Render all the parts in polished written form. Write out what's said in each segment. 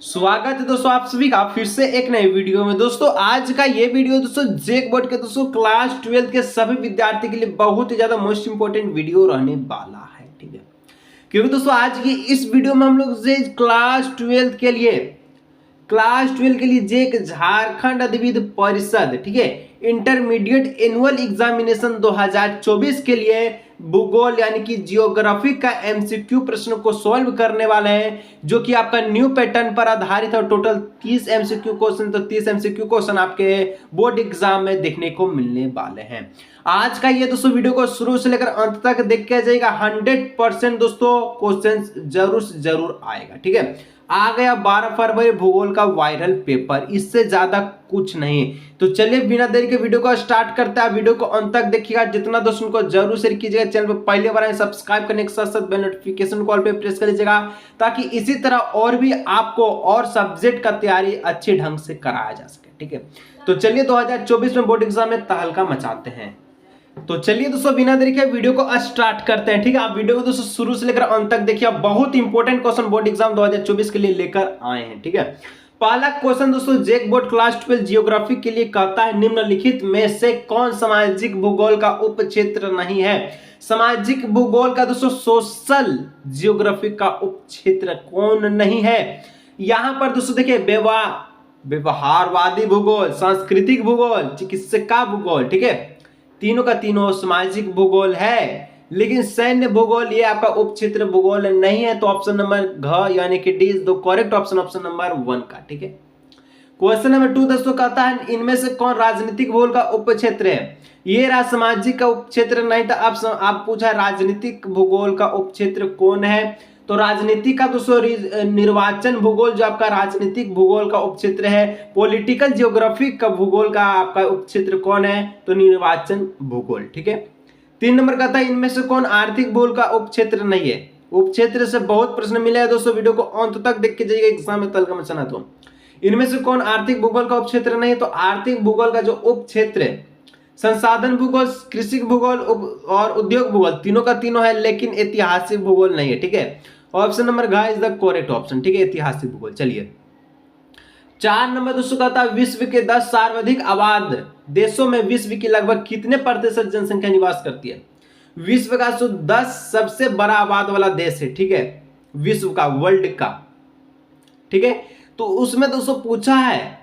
स्वागत है दोस्तों आप सभी का फिर से एक नए वीडियो में। दोस्तों आज का ये वीडियो दोस्तों जेक बोर्ड के दोस्तों क्लास 12 के सभी विद्यार्थी के लिए बहुत ही ज्यादा मोस्ट इंपोर्टेंट वीडियो रहने वाला है, ठीक है। क्योंकि दोस्तों आज की इस वीडियो में हम लोग क्लास 12 के लिए जेक झारखंड अधिविद्य परिषद, ठीक है, इंटरमीडिएट एनुअल एग्जामिनेशन 2024 के लिए भूगोल यानी कि जियोग्राफी का एमसीक्यू प्रश्न को सॉल्व करने वाले हैं, जो कि आपका न्यू पैटर्न पर आधारित है। टोटल 30 एमसीक्यू क्वेश्चन, तो 30 एमसीक्यू क्वेश्चन आपके बोर्ड एग्जाम में देखने को मिलने वाले हैं। आज का ये दोस्तों वीडियो को शुरू से लेकर अंत तक देख के जाएगा। 100% दोस्तों क्वेश्चन जरूर से जरूर आएगा, ठीक है। आ गया 12 फरवरी भूगोल का वायरल पेपर, इससे ज्यादा कुछ नहीं। तो चलिए बिना देरी के वीडियो को स्टार्ट करते हैं। वीडियो को अंत तक देखिएगा, जितना दोस्तों को जरूर शेयर कीजिएगा। चैनल पर पहले बार आए सब्सक्राइब करने के साथ साथ बेल नोटिफिकेशन कॉल पे प्रेस कर लीजिएगा, ताकि इसी तरह और भी आपको और सब्जेक्ट का तैयारी अच्छे ढंग से कराया जा सके, ठीक है। तो चलिए 2024 में बोर्ड एग्जाम में तहलका मचाते हैं। तो चलिए दोस्तों बिना देरी के वीडियो को स्टार्ट करते हैं, ठीक है। आप वीडियो को दोस्तों शुरू से लेकर अंत तक देखिए, बहुत इंपॉर्टेंट क्वेश्चन बोर्ड एग्जाम 2024 के लिए लेकर आए हैं, ठीक है। पहला क्वेश्चन दोस्तों जेक बोर्ड क्लास 12 जियोग्राफी के लिए कहता है, निम्नलिखित में से कौन सामाजिक भूगोल का उप क्षेत्र नहीं है। सामाजिक भूगोल का दोस्तों सोशल जियोग्राफी का उप क्षेत्र कौन नहीं है। यहां पर दोस्तों देखिए व्यवहारवादी भूगोल, सांस्कृतिक भूगोल, चिकित्सा भूगोल, ठीक है, तीनों का तीनों सामाजिक भूगोल है। लेकिन सैन्य भूगोल ये आपका उप क्षेत्र भूगोल नहीं है। तो ऑप्शन नंबर घ यानी कि D is the correct option, option number 1 का, ठीक है। क्वेश्चन नंबर 2 दोस्तों कहता है, इनमें से कौन राजनीतिक भूगोल का उप क्षेत्र है। ये सामाजिक का उप क्षेत्र नहीं था। आप पूछा राजनीतिक भूगोल का उप क्षेत्र कौन है। तो राजनीति का दोस्तों निर्वाचन भूगोल जो आपका राजनीतिक भूगोल का उपक्षेत्र है। पॉलिटिकल जियोग्राफी का भूगोल का आपका उपक्षेत्र कौन है, तो निर्वाचन भूगोल, ठीक है। 3 नंबर का था, इनमें से कौन आर्थिक भूगोल का उपक्षेत्र नहीं है। उपक्षेत्र से बहुत प्रश्न मिले हैं दोस्तों, वीडियो को अंत तक देख के जाइएगा, एग्जाम में तहलका मचाना। तो इनमें से कौन आर्थिक भूगोल का उपक्षेत्र नहीं है। तो आर्थिक भूगोल का जो उपक्षेत्र है, संसाधन भूगोल, कृषि भूगोल और उद्योग भूगोल, तीनों का तीनों है, लेकिन ऐतिहासिक भूगोल नहीं है, ठीक है। ऑप्शन नंबर घ इज द करेक्ट ऑप्शन, ठीक है, ऐतिहासिक भूगोल। चलिए 4 नंबर दोस्तों का था, विश्व के 10 सर्वाधिक आबाद देशों में विश्व की लगभग कितने प्रतिशत जनसंख्या निवास करती है। विश्व का 10 सबसे बड़ा आबाद वाला देश है, ठीक है, विश्व का, वर्ल्ड का, ठीक है। तो उसमें दोस्तों पूछा है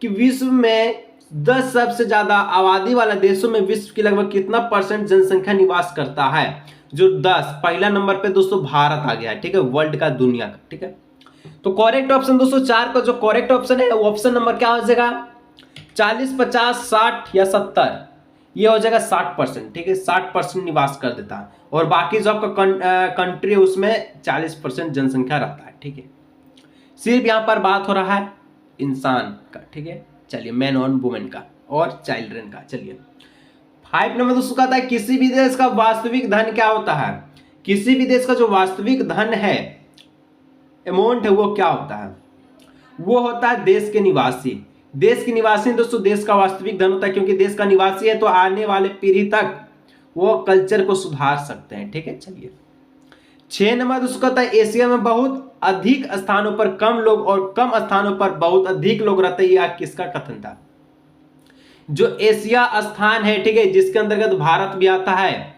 कि विश्व में 10 सबसे ज्यादा आबादी वाला देशों में विश्व की लगभग कितना परसेंट जनसंख्या निवास करता है। जो 10 पहला नंबर पे दोस्तों भारत आ गया है, ठीक है, वर्ल्ड का, दुनिया का, ठीक है। तो करेक्ट ऑप्शन दोस्तों 4 का जो करेक्ट ऑप्शन है वो ऑप्शन नंबर क्या हो जाएगा, 40, 50, 60 या 70। ये हो जाएगा 60%, ठीक है, 60% निवास कर देता है। और बाकी जो आपका कंट्री है उसमें 40% जनसंख्या रहता है, ठीक है। सिर्फ यहाँ पर बात हो रहा है इंसान का, ठीक है। चलिए मैन और वुमेन का और चिल्ड्रन का। चलिए 5 नंबर दोस्तों कहता है, किसी भी देश का वास्तविक धन क्या होता है। किसी भी देश का जो वास्तविक धन है, अमाउंट है, वो क्या होता है। वो होता है देश के निवासी। देश के निवासी दोस्तों देश का वास्तविक धन होता है, क्योंकि देश का निवासी है तो आने वाले पीढ़ी तक वो कल्चर को सुधार सकते हैं, ठीक है। चलिए 6 नंबर दोस्तों कहता है, एशिया में बहुत अधिक स्थानों पर कम लोग और कम स्थानों पर बहुत अधिक लोग रहते हैं। यह किसका कथन था। जो एशिया स्थान है, ठीक है, जिसके अंतर्गत भारत भी आता है,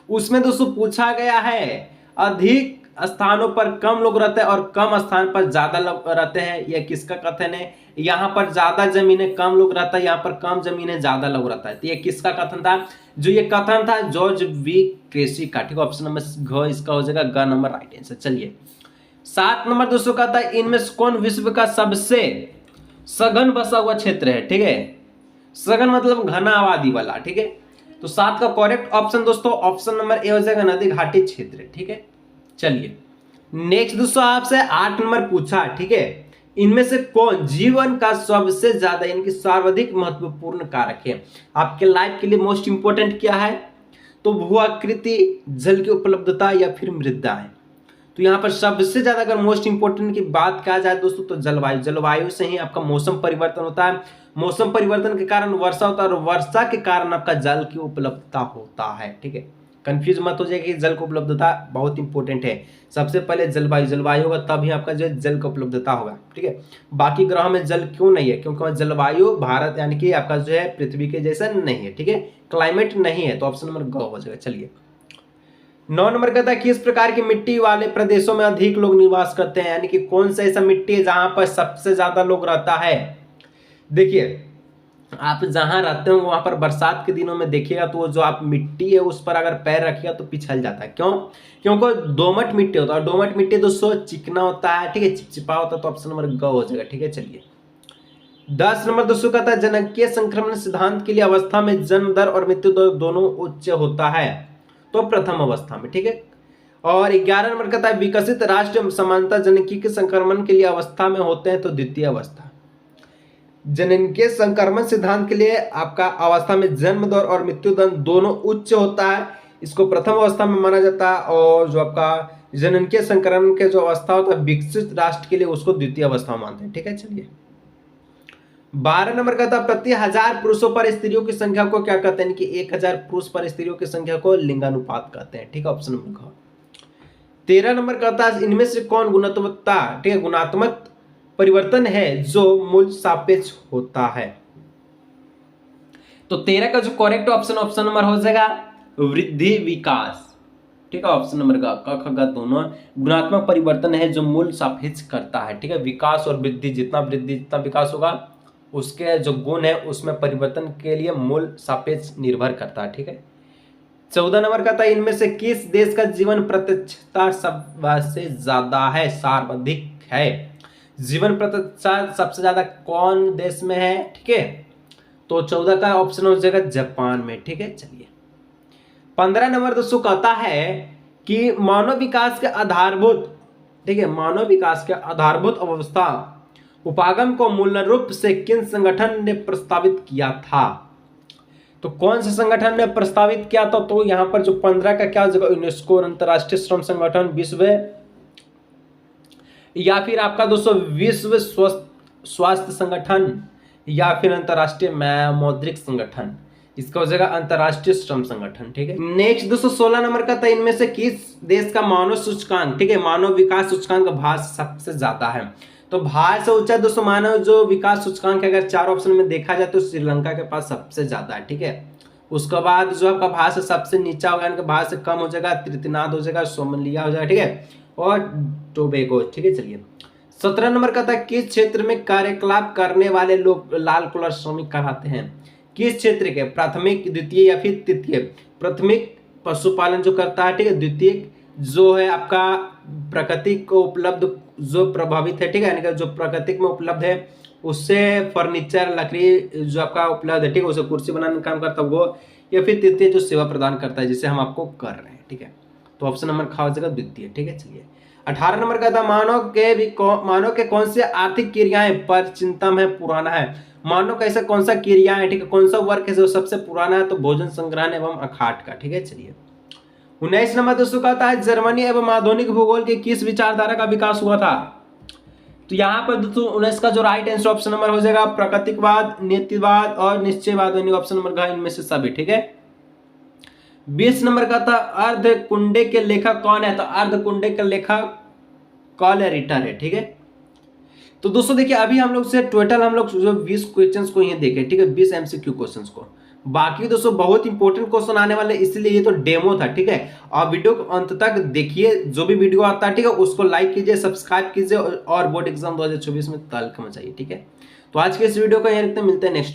उसमें दोस्तों पूछा गया है अधिक स्थानों पर कम लोग रहते हैं और कम स्थान पर ज्यादा लोग रहते हैं। यह किसका कथन है। यहाँ पर ज्यादा जमीनें कम लोग रहता है, यहाँ पर कम जमीनें ज्यादा लोग रहता है। तो यह किसका कथन था। जो ये कथन था जॉर्ज वी क्रेसी का, ठीक है, ऑप्शन नंबर घ इसका हो जाएगा, ग नंबर राइट आंसर। चलिए 7 नंबर दोस्तों कहता है, इनमें से कौन विश्व का सबसे सघन बसा हुआ क्षेत्र है, ठीक है। सघन मतलब घना आबादी वाला, ठीक है। तो 7 का करेक्ट ऑप्शन दोस्तों ऑप्शन नंबर ए हो जाएगा, नदी घाटी क्षेत्र, ठीक है। चलिए नेक्स्ट दोस्तों आपसे 8 नंबर पूछा, ठीक है, इनमें से कौन जीवन का सबसे ज्यादा इनकी सर्वाधिक महत्वपूर्ण कारक है। आपके लाइफ के लिए मोस्ट इंपोर्टेंट क्या है। तो भू आकृति, जल की उपलब्धता या फिर मृदा है। तो यहाँ पर सबसे ज्यादा अगर मोस्ट इंपोर्टेंट की बात कहा जाए दोस्तों तो जलवायु। जलवायु से ही आपका मौसम परिवर्तन होता है। मौसम परिवर्तन के कारण वर्षा होता है और वर्षा के कारण आपका जल की उपलब्धता होता है, ठीक है। कंफ्यूज मत हो जाएगा कि जल की उपलब्धता बहुत इंपॉर्टेंट है। सबसे पहले जलवायु होगा, तभी आपका जो है जल की उपलब्धता होगा, ठीक है। बाकी ग्रह में जल क्यों नहीं है, क्योंकि जलवायु भारत यानी कि आपका जो है पृथ्वी के जैसा नहीं है, ठीक है, क्लाइमेट नहीं है, तो ऑप्शन नंबर ग हो जाएगा। चलिए 9 नंबर कहता है किस प्रकार की मिट्टी वाले प्रदेशों में अधिक लोग निवास करते हैं, यानी कि कौन सा ऐसा मिट्टी है जहां पर सबसे ज्यादा लोग रहता है। देखिए आप जहां रहते हो वहां पर बरसात के दिनों में देखिएगा तो जो आप मिट्टी है उस पर अगर पैर रखिएगा तो पिछल जाता है। क्यों? क्योंकि दोमट मिट्टी होता है, दोमट मिट्टी दोस्तों चिकना होता है, ठीक है, चिपचिपा होता है, तो ऑप्शन नंबर ग हो जाएगा, ठीक है। चलिए 10 नंबर दोस्तों कहता है जनकीय संक्रमण सिद्धांत के लिए अवस्था में जन्म दर और मृत्यु दर दोनों उच्च होता है, तो प्रथम अवस्था में, ठीक है। और 11 नंबर कहता है विकसित राष्ट्र समानता जनकीय संक्रमण के लिए अवस्था में होते हैं, तो द्वितीय अवस्था। जनकीय संक्रमण सिद्धांत के लिए आपका अवस्था में जन्म दर और मृत्यु दर दोनों उच्च होता है, इसको प्रथम अवस्था में माना जाता है। और जो आपका जनकीय संक्रमण के जो अवस्था होता है विकसित राष्ट्र के लिए उसको द्वितीय अवस्था मानते हैं, ठीक है। चलिए 12 नंबर का था प्रति 1000 पुरुषों पर स्त्रियों की संख्या को क्या कहते हैं, कि 1000 पुरुष पर स्त्रियों की संख्या को लिंगानुपात कहते हैं, ठीक है, ऑप्शन नंबर ख। 13 नंबर कहता है इनमें से कौन गुणवत्ता, ठीक है, गुणात्मक परिवर्तन है जो मूल सापेक्ष होता है। तो 13 का जो करेक्ट ऑप्शन नंबर हो जाएगा वृद्धि विकास, ठीक है, ऑप्शन नंबर का क ख ग दोनों गुणात्मक परिवर्तन है जो मूल सापेक्ष करता है, ठीक है। विकास और वृद्धि जितना विकास होगा उसके जो गुण है उसमें परिवर्तन के लिए मूल सापेक्ष निर्भर करता है, ठीक है। 14 नंबर का था इनमें से किस देश का जीवन प्रत्यक्षता सबसे ज्यादा है, सर्वाधिक है। जीवन प्रत्यक्षता सबसे ज्यादा कौन देश में है, ठीक है, तो 14 का ऑप्शन हो जाएगा जापान में, ठीक है। चलिए 15 नंबर दोस्तों कहता है कि मानव विकास के आधारभूत, ठीक है, मानव विकास के आधारभूत अवस्था उपागम को मूल रूप से किन संगठन ने प्रस्तावित किया था। तो कौन से संगठन ने प्रस्तावित किया था, तो यहां पर जो 15 का क्या जगह यूनेस्को, अंतरराष्ट्रीय श्रम संगठन, विश्व, या फिर आपका दोस्तों विश्व स्वास्थ्य संगठन, या फिर अंतरराष्ट्रीय मौद्रिक संगठन, इसका हो जाएगा अंतरराष्ट्रीय श्रम संगठन, ठीक है। नेक्स्ट दोस्तों 16 नंबर का था इनमें से किस देश का मानव सूचकांक, ठीक है, मानव विकास सूचकांक भारत सबसे ज्यादा है। तो भारत से ऊंचा दोस्तों मानव जो विकास सूचकांक अगर 4 ऑप्शन में देखा जाए तो श्रीलंका के पास सबसे ज्यादा है, ठीक है। उसके बाद जो आपका भारत से सबसे नीचा होगा, यानी कि भारत से कम हो जाएगा त्रितिनाद हो जाएगा, सोमालिया हो जाएगा, ठीक है, और टोबैगो, ठीक है। चलिए 17 नंबर का था किस क्षेत्र में कार्यकलाप करने वाले लोग लाल कॉलर श्रमिक कहलाते हैं। किस क्षेत्र के, प्राथमिक, द्वितीय या फिर तृतीय। प्राथमिक पशुपालन जो करता है, ठीक है, द्वितीय जो है आपका प्रकृति को उपलब्ध जो प्रभावित है, ठीक है, यानी कि जो प्रकृति में उपलब्ध है उससे फर्नीचर लकड़ी जो आपका उपलब्ध है, ठीक है, उसे कुर्सी बनाने का काम करता है वो, या फिर तृतीय जो सेवा प्रदान करता है जिसे हम आपको कर रहे हैं, ठीक है, तो ऑप्शन नंबर खा हो जाएगा द्वितीय, ठीक है। चलिए 18 नंबर का था मानव के कौन से आर्थिक क्रियाएं पर चिंतन है, पुराना है। मानव का ऐसा कौन सा क्रिया है, ठीक है, कौन सा वर्क है जो सबसे पुराना है, तो भोजन संग्रहण एवं अखाट का, ठीक है। चलिए 19 नंबर दोस्तों कहता है जर्मनी एवं आधुनिक भूगोल के किस विचारधारा का विकास हुआ था। तो यहाँ पर दोस्तों 19 का जो राइट आंसर ऑप्शन नंबर हो जाएगा प्राकृतिकवाद, नीतिवाद और निश्चयवाद, यानी ऑप्शन नंबर का इनमें से सभी, ठीक है। 20 नंबर का था अर्धकुंडे के लेखक कौन है, तो अर्धकुंडे के लेखक कॉल रिटर है, ठीक है। तो दोस्तों देखिए अभी हम लोग से टोटल हम लोग जो 20 क्वेश्चंस को ये देखे, ठीक है, 20 एमसीक्यू क्वेश्चंस को। बाकी दोस्तों बहुत इंपॉर्टेंट क्वेश्चन आने वाले, इसलिए ये तो डेमो था, ठीक है। आप वीडियो को अंत तक देखिए, जो भी वीडियो आता है, ठीक है, उसको लाइक कीजिए, सब्सक्राइब कीजिए और बोर्ड एग्जाम 2024 में तहलका मचाइए, ठीक है। तो आज के इस वीडियो को यहीं रखते हैं, मिलते हैं नेक्स्ट